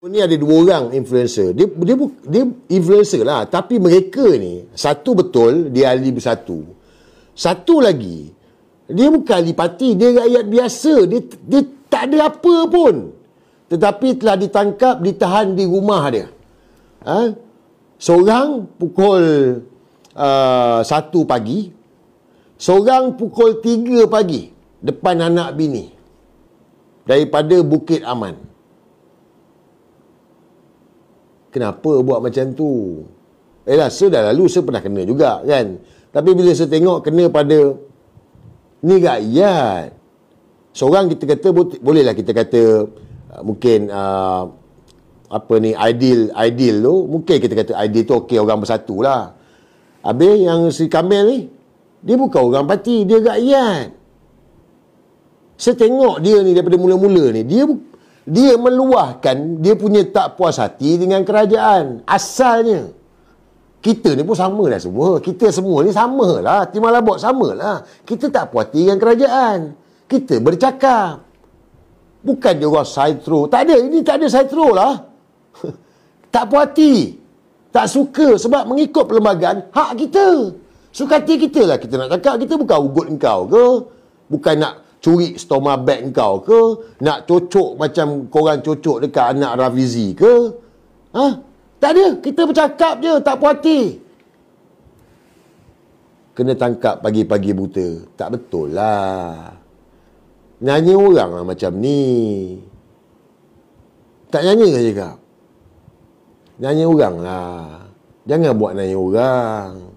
Ni ada dua orang influencer. Dia influencer lah. Tapi mereka ni, satu betul, dia ahli bersatu. Satu lagi, dia bukan ahli parti, dia rakyat biasa. Dia tak ada apa pun. Tetapi telah ditangkap, ditahan di rumah dia. Seorang pukul 1 pagi, seorang pukul 3 pagi, depan anak bini. Daripada Bukit Aman. Kenapa buat macam tu? Dah lalu saya pernah kena juga kan. Tapi bila saya tengok kena pada ni rakyat. Seorang kita kata, bolehlah kita kata mungkin apa ni, ideal tu, mungkin kita kata ideal tu okey, orang bersatu lah. Habis yang si Kamil ni, dia bukan orang parti, dia rakyat. Saya tengok dia ni daripada mula-mula ni, dia meluahkan dia punya tak puas hati dengan kerajaan. Asalnya kita ni pun sama lah semua. Kita semua ni sama lah. Timah Labok sama lah. Kita tak puas hati dengan kerajaan. Kita bercakap. Bukan dia orang side throw. Tak ada. Ini tak ada side throw lah. Tak puas hati. Tak suka sebab mengikut perlembagaan hak kita. Suka hati kita lah kita nak cakap. Kita bukan ugut engkau ke? Bukan nak curi stoma bag kau ke? Nak cocok macam korang cocok dekat anak Rafizi ke? Tak ada. Kita bercakap je. Tak puas hati. Kena tangkap pagi-pagi buta. Tak betul lah. Nyanyi orang lah macam ni. Tak nyanyi ke cakap? Nyanyi orang lah. Jangan buat nyanyi orang.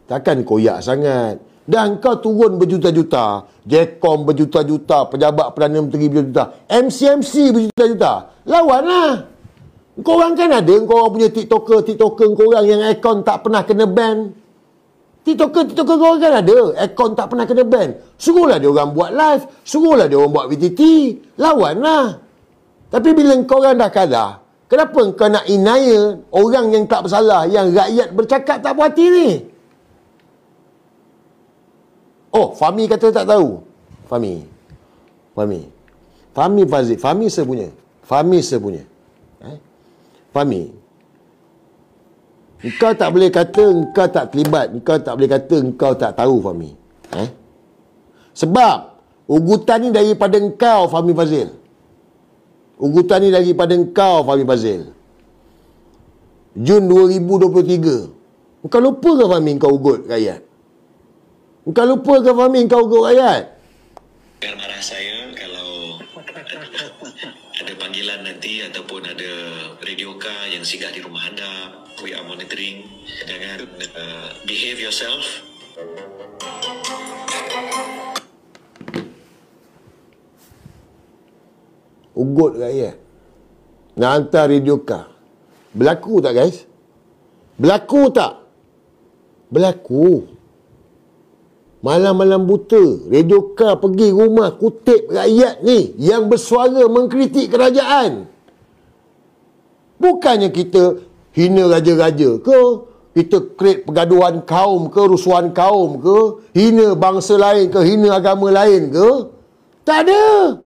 Takkan koyak sangat. Dan kau turun berjuta-juta. Jekom berjuta-juta. Pejabat Perdana Menteri berjuta-juta. MC berjuta-juta. Lawanlah. Korang kan ada. Korang punya TikToker korang yang akaun tak pernah kena ban. TikToker korang kan ada. Akaun tak pernah kena ban. Suruhlah dia orang buat live. Suruhlah dia orang buat VTT. Lawanlah. Tapi bila korang dah kalah, kenapa kau nak inaya orang yang tak bersalah, yang rakyat bercakap tak puas hati ni? Oh, Fahmi kata tak tahu. Fahmi Fazil. Fahmi sepunya. Fahmi. Engkau tak boleh kata engkau tak terlibat. Engkau tak boleh kata engkau tak tahu, Fahmi. Sebab ugutan ni daripada engkau, Fahmi Fazil. Ugutan ni daripada engkau, Fahmi Fazil. Jun 2023. Engkau lupa ke, Fahmi, engkau ugut rakyat? Engkau lupa ke, Fahmi, engkau ugut rakyat? Jangan marah saya kalau ada panggilan nanti ataupun ada radioka yang singgah di rumah anda. We are monitoring. Jangan behave yourself. Ugut rakyat. Nak hantar radioka. Berlaku tak, guys? Berlaku tak? Berlaku. Malam-malam buta, radioka pergi rumah kutip rakyat ni yang bersuara mengkritik kerajaan. Bukannya kita hina raja-raja ke, kita create pergaduhan kaum ke, rusuhan kaum ke, hina bangsa lain ke, hina agama lain ke. Tak ada.